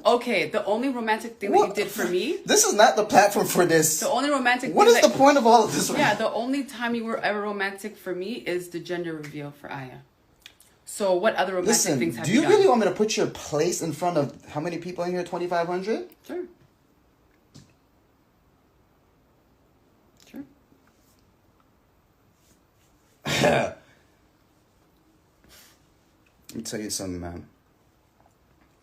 Okay, the only romantic thing that you did for me... This is not the platform for this. The only romantic What is the point of all of this? Yeah, the only time you were ever romantic for me is the gender reveal for Aya. So what other romantic things have you done? Do you really want me to put your place in front of how many people in here? 2,500? Sure. Sure. Let me tell you something, man.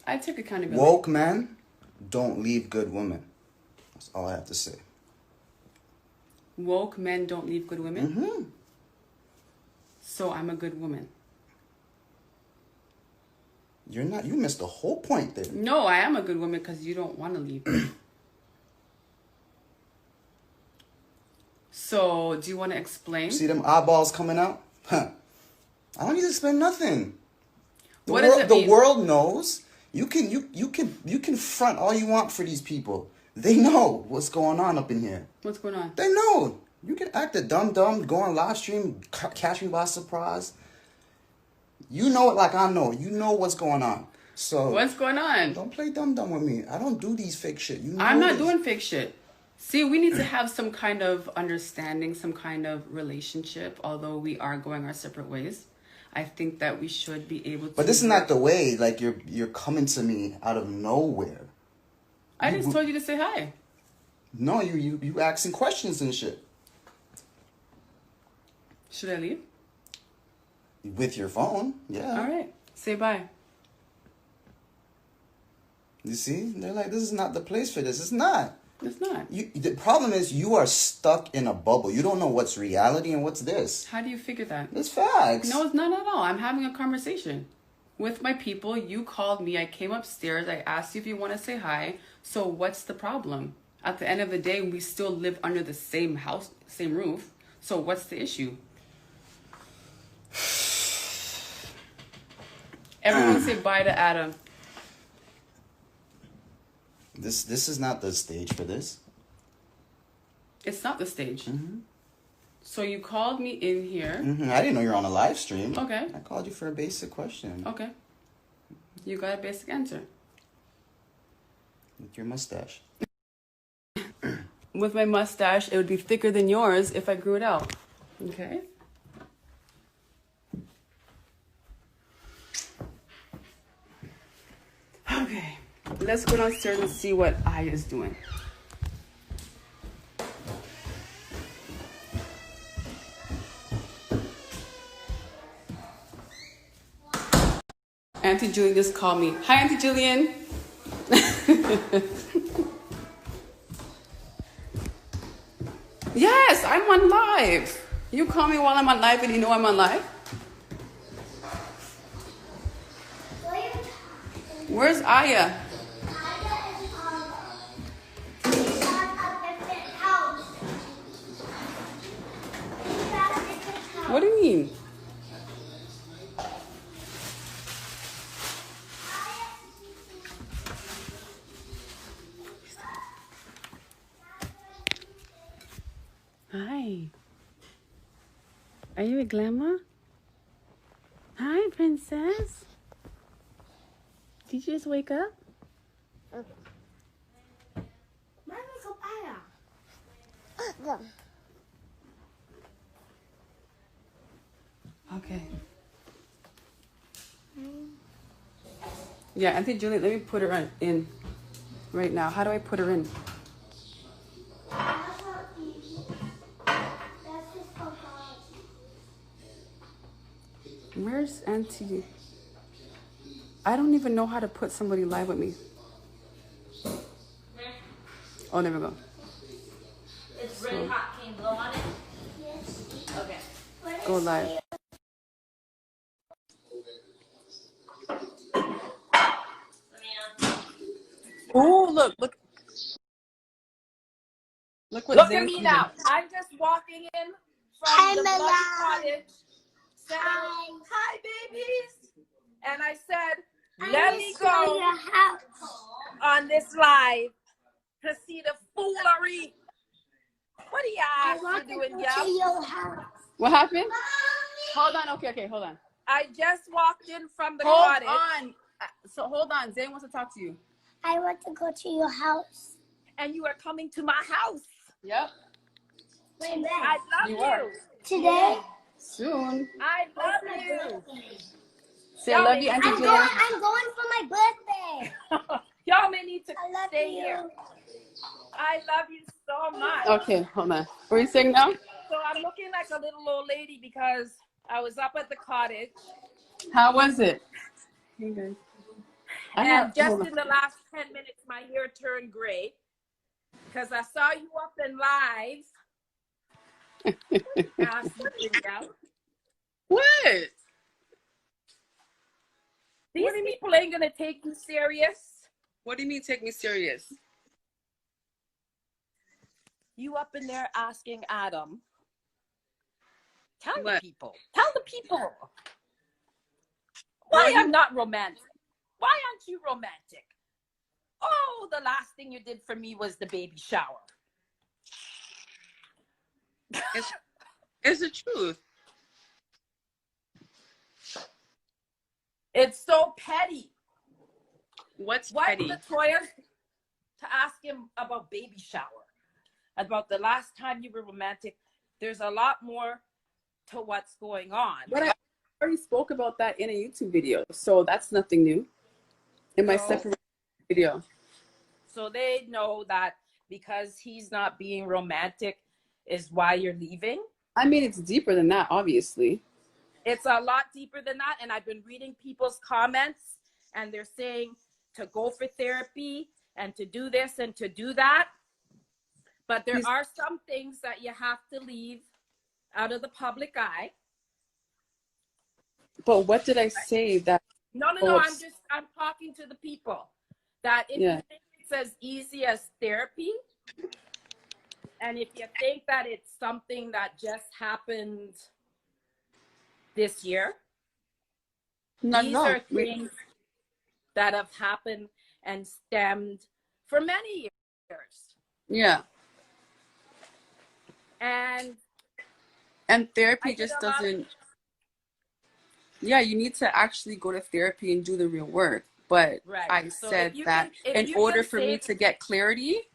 I take accountability. Woke men don't leave good women. That's all I have to say. Woke men don't leave good women? Mm-hmm. So I'm a good woman. You're not. You missed the whole point there. No, I am a good woman because you don't want to leave me. So, do you want to explain? See them eyeballs coming out? Huh. I don't need to explain nothing. What does it mean? The world knows. You can front all you want for these people. They know what's going on up in here. What's going on? They know. You can act a dumb, go on live stream, catch me by surprise. You know it like I know. You know what's going on. So what's going on? Don't play dumb with me. I don't do these fake shit. You know I'm not doing fake shit. See, we need to have some kind of understanding, some kind of relationship, although we are going our separate ways. I think that we should be able to... But this is not the way. Like, you're coming to me out of nowhere. I just told you to say hi. No, you asking questions and shit. Should I leave? With your phone, yeah. All right. Say bye. You see? They're like, this is not the place for this. It's not. It's not. The problem is you are stuck in a bubble. You don't know what's reality and what's this. How do you figure that? It's facts. No, it's not at all. I'm having a conversation with my people. You called me. I came upstairs. I asked you if you want to say hi. So what's the problem? At the end of the day, we still live under the same house, same roof. So what's the issue? Everyone say bye to Adam. This is not the stage for this. It's not the stage. Mm-hmm. So you called me in here. Mm-hmm. I didn't know you were on a live stream. Okay. I called you for a basic question. Okay. You got a basic answer. With your mustache. With my mustache, it would be thicker than yours if I grew it out. Okay? Okay. Let's go downstairs and see what Aya is doing. Auntie Julian just called me. Hi, Auntie Julian. Yes, I'm on live. You call me while I'm on live and you know I'm on live? Where's Aya? What do you mean? Hi. Are you a glamour? Hi, princess. Did you just wake up? Okay. Yeah, Auntie Julie, let me put her in right now. How do I put her in? Where's Auntie? I don't even know how to put somebody live with me. Oh, there we go. It's really hot. Can you blow on it? Yes. Okay. Go live. Oh, look. Look what Look at me now. I'm just walking in from the bloody cottage. Said, hi, babies. And I said, let me go on this live to see the foolery. What are y'all doing, y'all? What happened? Hold on. Okay, hold on. I just walked in from the cottage. Hold on. So hold on. Zane wants to talk to you. I want to go to your house. And you are coming to my house. Yep. I love you. Today? Soon. I love you. Say I love you, Auntie Julia. I'm going for my birthday. Y'all may need to stay here. I love you so much. Okay, hold on. What are you saying now? So I'm looking like a little old lady because I was up at the cottage. How was it? Hey guys. And just in the last 10 minutes, my hair turned gray because I saw you up in live. What? These people ain't going to take you serious. What do you mean take me serious? You up in there asking Adam. Tell What? the people. Tell the people. Why I'm not romantic? Why aren't you romantic? Oh, the last thing you did for me was the baby shower. It's the truth. It's so petty. What's Why petty? Latoya to ask him about baby shower? About the last time you were romantic. There's a lot more to what's going on. But I already spoke about that in a YouTube video, so that's nothing new. In my separate video. So they know that because he's not being romantic is why you're leaving? I mean, it's deeper than that, obviously. It's a lot deeper than that. And I've been reading people's comments and they're saying to go for therapy and to do this and to do that. But there are some things that you have to leave out of the public eye. But what did I say that? No, I'm talking to the people. That if you think it's as easy as therapy, and if you think that it's something that just happened this year, these are things that have happened and stemmed for many years. Yeah. And therapy just doesn't. Yeah, you need to actually go to therapy and do the real work. But I said that in order for me to get clarity,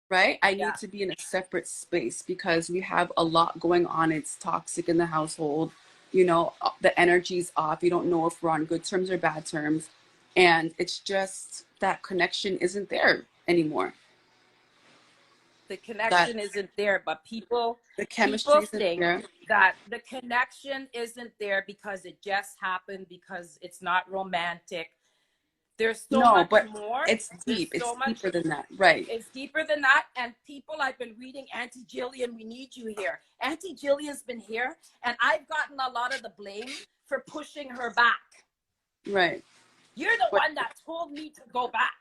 right, I need to be in a separate space because we have a lot going on. It's toxic in the household. You know, the energy's off. You don't know if we're on good terms or bad terms. And it's just that connection isn't there anymore. The connection isn't there, but the chemistry people think that the connection isn't there because it just happened, because it's not romantic. There's so much more. It's deep. It's deeper than that. Right. It's deeper than that. And people, I've been reading, Auntie Jillian, we need you here. Auntie Jillian's been here, and I've gotten a lot of the blame for pushing her back. Right. You're the one that told me to go back.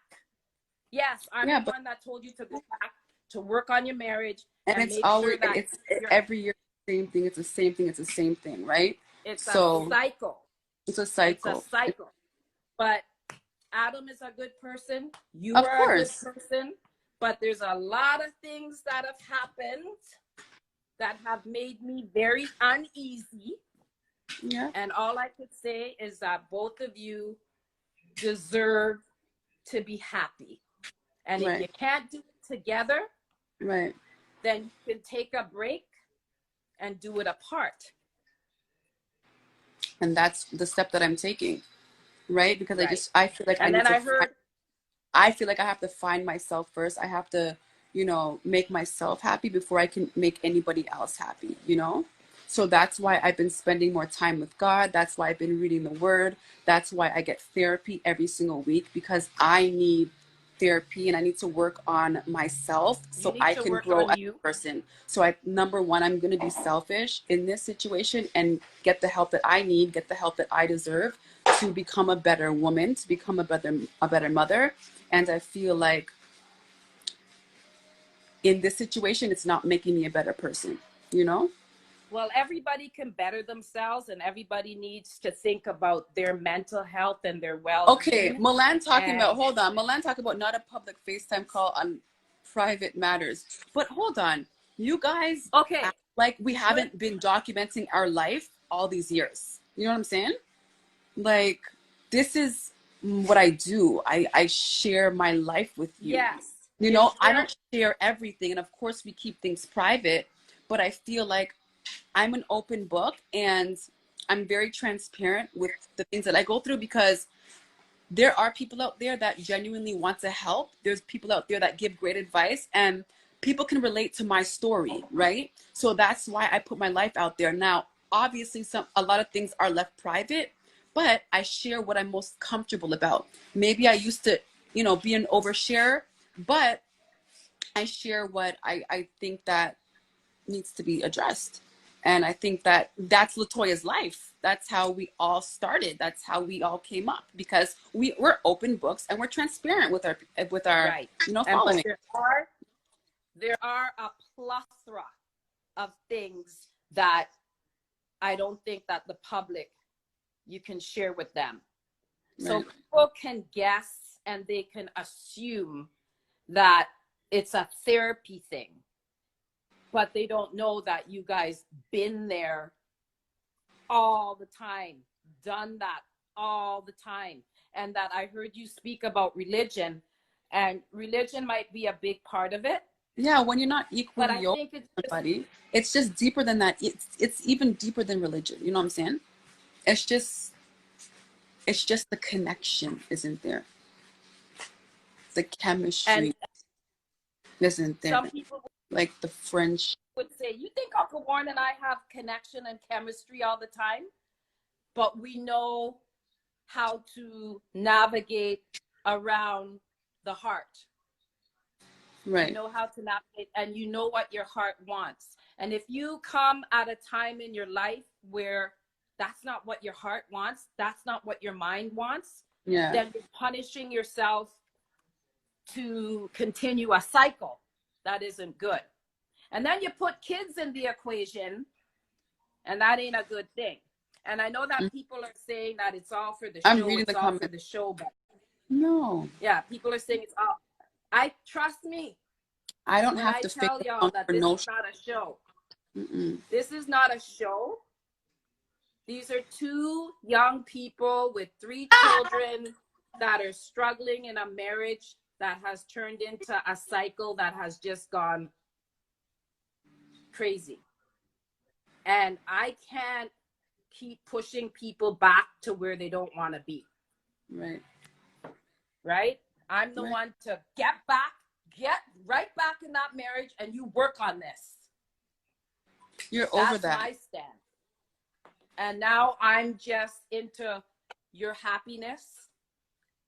Yes, I'm the one that told you to go back, to work on your marriage. And it's always, every year, same thing. It's the same thing. It's the same thing, right? It's a cycle. It's a cycle. It's a cycle. But Adam is a good person. You are a good person. But there's a lot of things that have happened that have made me very uneasy. Yeah. And all I could say is that both of you deserve to be happy. And if you can't do it together, then you can take a break and do it apart. And that's the step that I'm taking, right? Because I feel like I feel like I have to find myself first. I have to, you know, make myself happy before I can make anybody else happy, you know? So that's why I've been spending more time with God. That's why I've been reading the word. That's why I get therapy every single week, because I need therapy and I need to work on myself so I can grow as a person. So number one, I'm going to be selfish in this situation and get the help that I need, get the help that I deserve to become a better woman, to become a better mother. And I feel like in this situation, it's not making me a better person, you know? Well, everybody can better themselves, and everybody needs to think about their mental health and their well-being. Okay, Milan talking about not a public FaceTime call on private matters. But hold on, you guys act like we haven't been documenting our life all these years. You know what I'm saying? Like, this is what I do. I share my life with you. Yes. You know, I don't share everything. And of course, we keep things private. But I feel like I'm an open book and I'm very transparent with the things that I go through because there are people out there that genuinely want to help. There's people out there that give great advice and people can relate to my story, right? So that's why I put my life out there. Now, obviously a lot of things are left private, but I share what I'm most comfortable about. Maybe I used to, be an oversharer, but I share what I think that needs to be addressed. And I think that that's Latoya's life. That's how we all started. That's how we all came up because we're open books and we're transparent with our right. following. There are a plethora of things that I don't think that the public you can share with them. Right. So people can guess and they can assume that it's a therapy thing, but they don't know that you guys been there all the time, done that all the time. And that I heard you speak about religion, and religion might be a big part of it. Yeah, when you're not equally yoked with somebody, it's just deeper than that. It's even deeper than religion. You know what I'm saying? It's just the connection isn't there. The chemistry isn't there. Some people like the French would say, you think Uncle Warren and I have connection and chemistry all the time? But we know how to navigate around the heart. Right. You know how to navigate and you know what your heart wants. And if you come at a time in your life where that's not what your heart wants, that's not what your mind wants, then you're punishing yourself to continue a cycle that isn't good. And then you put kids in the equation, and that ain't a good thing. And I know that people are saying that it's all for the show. I'm reading the comments. For the show, but no. Yeah, people are saying it's all. Trust me. I don't have to tell y'all that this is not a show. This is not a show. These are two young people with 3 children that are struggling in a marriage that has turned into a cycle that has just gone crazy. And I can't keep pushing people back to where they don't want to be. Right? I'm the one to get right back in that marriage and you work on this. You're over that. That's my stand. And now I'm just into your happiness.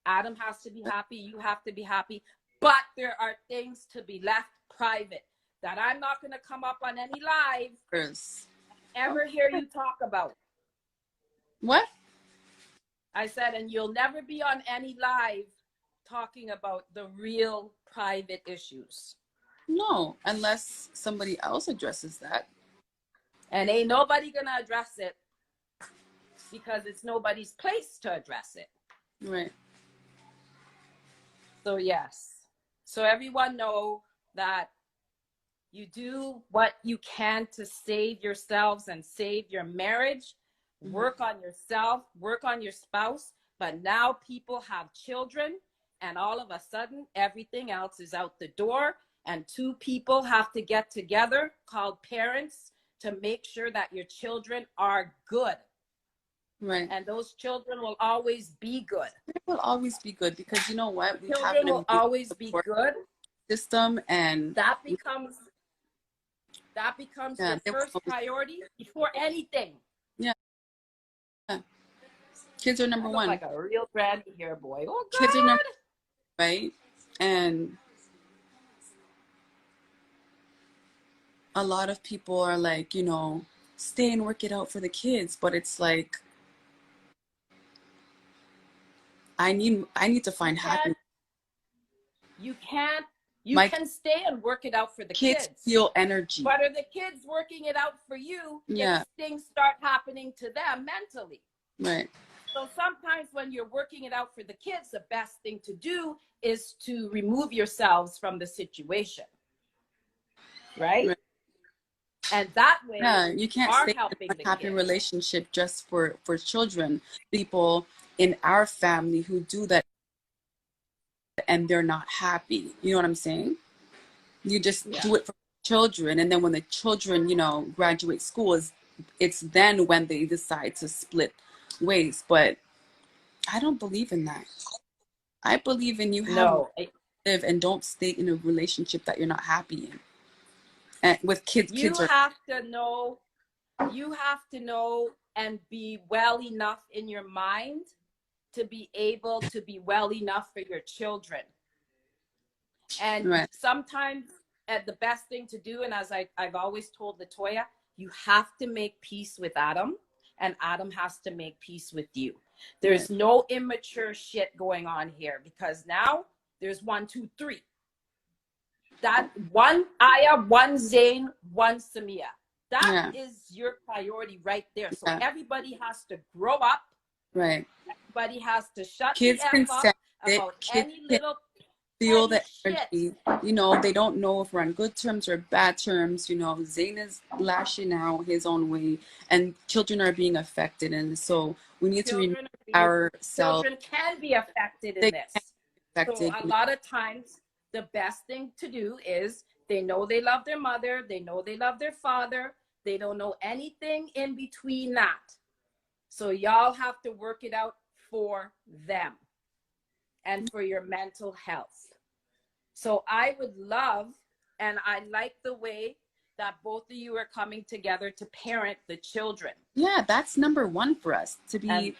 Adam has to be happy. You have to be happy. But there are things to be left private that I'm not going to come up on any live ever hear you talk about. What? I said, and you'll never be on any live talking about the real private issues. No, unless somebody else addresses that. And ain't nobody going to address it because it's nobody's place to address it. Right. So yes. So everyone know that you do what you can to save yourselves and save your marriage. Work on yourself, work on your spouse. But now people have children and all of a sudden everything else is out the door. And 2 people have to get together called parents to make sure that your children are good. Right. And those children will always be good. They will always be good because you know what? Children will always be good. System and that becomes your first priority before anything. Yeah. Kids are number one. Like a real brandy hair boy. Oh God. Kids are number right? And a lot of people are like, stay and work it out for the kids, but it's like I need to find happiness. You can stay and work it out for the kids. Kids feel energy. But are the kids working it out for you if things start happening to them mentally? Right. So sometimes when you're working it out for the kids, the best thing to do is to remove yourselves from the situation. Right? And that way, you can't stay in a happy relationship just for children. People in our family who do that and they're not happy. You know what I'm saying? You just do it for children, and then when the children, you know, graduate school, it's then when they decide to split ways. But I don't believe in that. I believe in you have live and don't stay in a relationship that you're not happy in. And with kids, you have to know and be well enough in your mind to be able to be well enough for your children. And sometimes the best thing to do, and as I've always told Latoya, you have to make peace with Adam, and Adam has to make peace with you. There's no immature shit going on here, because now there's 1, 2, 3. That one Aya, one Zane, one Samia. That is your priority right there. So everybody has to grow up. Right. Everybody has to shut kids the F up about any little feel the energy. You know, they don't know if we're on good terms or bad terms. You know, Zane is lashing out his own way, and children are being affected. And so we need to remind ourselves. Children can be affected in this. So a lot of times, the best thing to do is they know they love their mother. They know they love their father. They don't know anything in between that. So y'all have to work it out for them and for your mental health. So I would love, and I like the way that both of you are coming together to parent the children. Yeah, that's number one for us, to be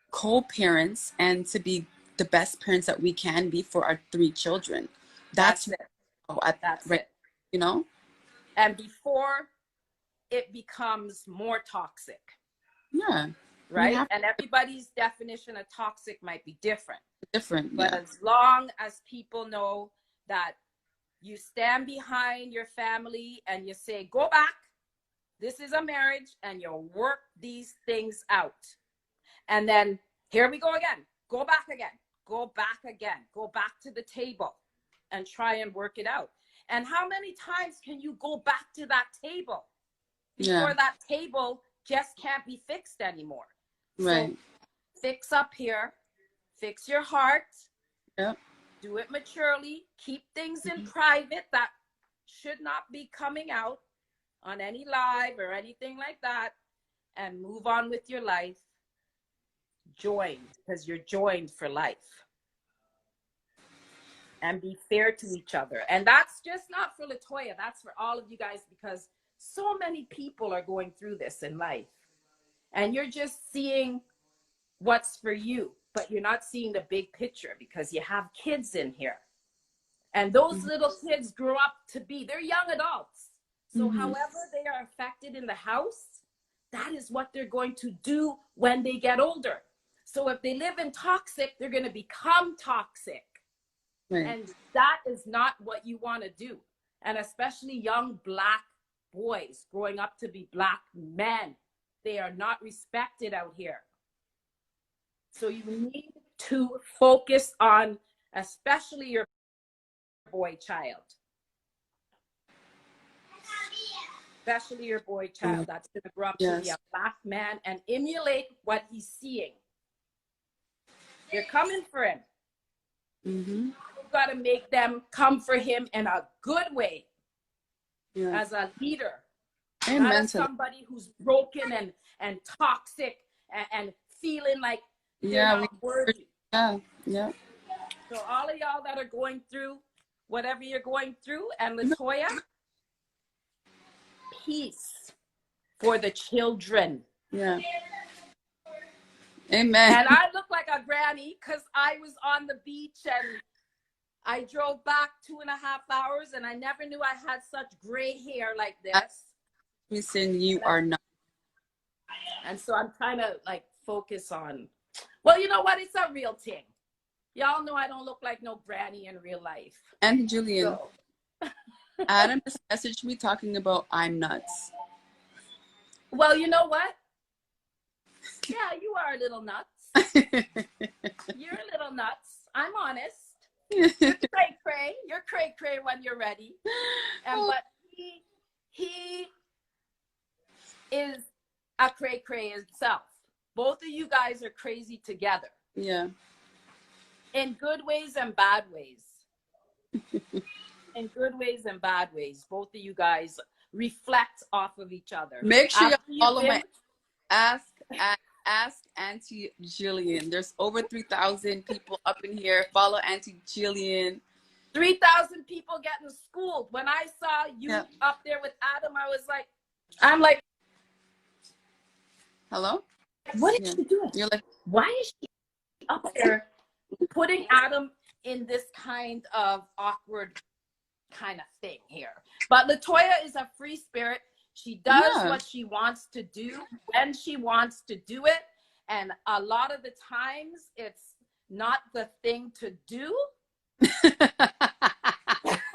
co-parents and to be the best parents that we can be for our 3 children. That's it. That's it. You know? And before it becomes more toxic. Yeah. Right? And everybody's definition of toxic might be different. But yeah. as long as people know that you stand behind your family and you say, go back, this is a marriage, and you work these things out. And then here we go again. Go back again. Go back again. Go back to the table and try and work it out. And how many times can you go back to that table before that table just can't be fixed anymore? Right. So fix up here, fix your heart, do it maturely, keep things in private that should not be coming out on any live or anything like that, and move on with your life. Joined, because you're joined for life. And be fair to each other. And that's just not for Latoya, that's for all of you guys, because so many people are going through this in life. And you're just seeing what's for you, but you're not seeing the big picture because you have kids in here. And those little kids grow up to be, they're young adults. So however they are affected in the house, that is what they're going to do when they get older. So if they live in toxic, they're going to become toxic. Right. And that is not what you want to do. And especially young Black boys growing up to be Black men. They are not respected out here. So you need to focus on, especially your boy child. Especially your boy child that's going to grow up to be a Black man and emulate what he's seeing. They're coming for him. You've got to make them come for him in a good way as a leader. Not as somebody who's broken and toxic and feeling like they're not worthy. Yeah. So all of y'all that are going through whatever you're going through, and Latoya, peace for the children. Yeah. Amen. And I look like a granny because I was on the beach and I drove back 2.5 hours and I never knew I had such gray hair like this. Listen, you are not. And so I'm trying to like focus on, well, you know what? It's a real thing. Y'all know I don't look like no granny in real life. And Julian, Adam has messaged me talking about I'm nuts. Well, you know what? Yeah, you are a little nuts. You're a little nuts. I'm honest. You're cray-cray. You're cray-cray when you're ready. But he is a cray-cray himself. Both of you guys are crazy together. Yeah. In good ways and bad ways. In good ways and bad ways. Both of you guys reflect off of each other. Make sure After you you've follow been my ask Auntie Jillian. There's over 3,000 people up in here. Follow Auntie Jillian. 3,000 people getting schooled. When I saw you Yeah. up there with Adam, I'm like, Hello? what is Yeah. she doing? You're like, Why is she up there putting Adam in this kind of awkward kind of thing here? But Latoya is a free spirit. She does yeah. what she wants to do when she wants to do it. And a lot of the times it's not the thing to do.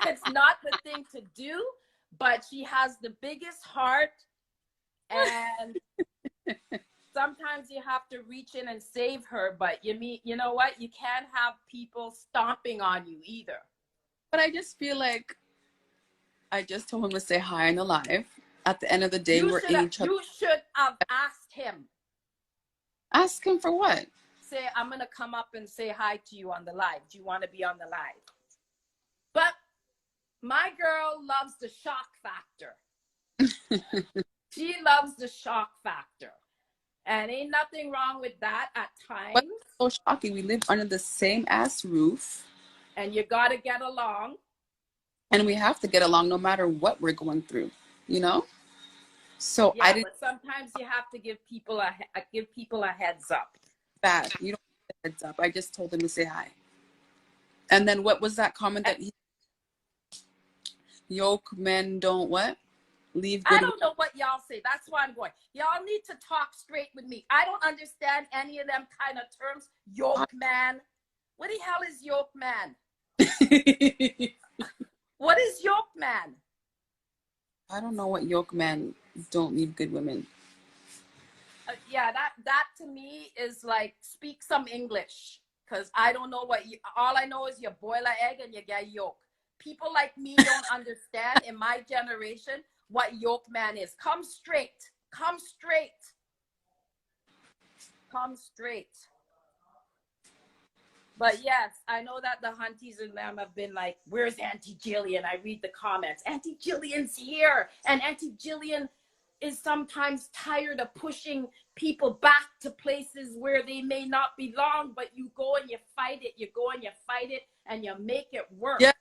It's not the thing to do, but she has the biggest heart. And sometimes you have to reach in and save her, but you know what? You can't have people stomping on you either. But I just feel like I just told him to say hi on the live. At the end of the day, we're in each other. You should have asked him. Ask him for what? Say, I'm going to come up and say hi to you on the live. Do you want to be on the live? But my girl loves the shock factor. She loves the shock factor. And ain't nothing wrong with that at times. What's so shocking? We live under the same ass roof. And you got to get along. And we have to get along no matter what we're going through, you know? So yeah, I didn't. But sometimes you have to give people a heads up. Bad. You don't get a heads up. I just told him to say hi. And then what was that comment that yoke men don't what? Leave good. I don't know what y'all say. That's why I'm going. Y'all need to talk straight with me. I don't understand any of them kind of terms. Yoke man. What the hell is yoke man? What is yoke man? I don't know what yoke men don't leave good women. Yeah, that to me is like, speak some English, because I don't know all I know is you boil an egg and you get yolk. People like me don't understand in my generation what yoke man is. Come straight. Come straight. Come straight. But yes, I know that the Hunties and them have been like, where's Auntie Jillian? I read the comments. Auntie Jillian's here. And Auntie Jillian is sometimes tired of pushing people back to places where they may not belong, but you go and you fight it. You go and you fight it and you make it work. Yes,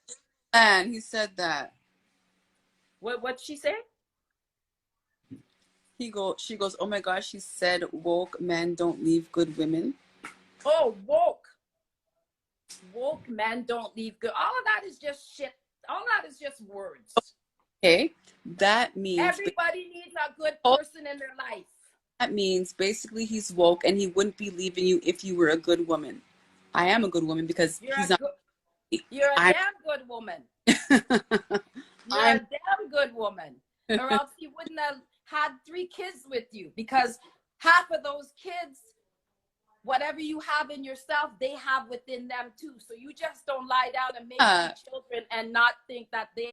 man, he said that. What'd she say? She goes, oh my gosh, she said woke men don't leave good women. Oh, woke. Woke men don't leave good. All of that is just shit. All that is just words. Okay, that means everybody needs a good person in their life. That means basically he's woke and he wouldn't be leaving you if you were a good woman. I am a good woman because he's not. You're a damn good woman. You're a damn good woman. Or else he wouldn't have had 3 kids with you, because half of those kids, whatever you have in yourself, they have within them too. So you just don't lie down and make 3 children and not think that they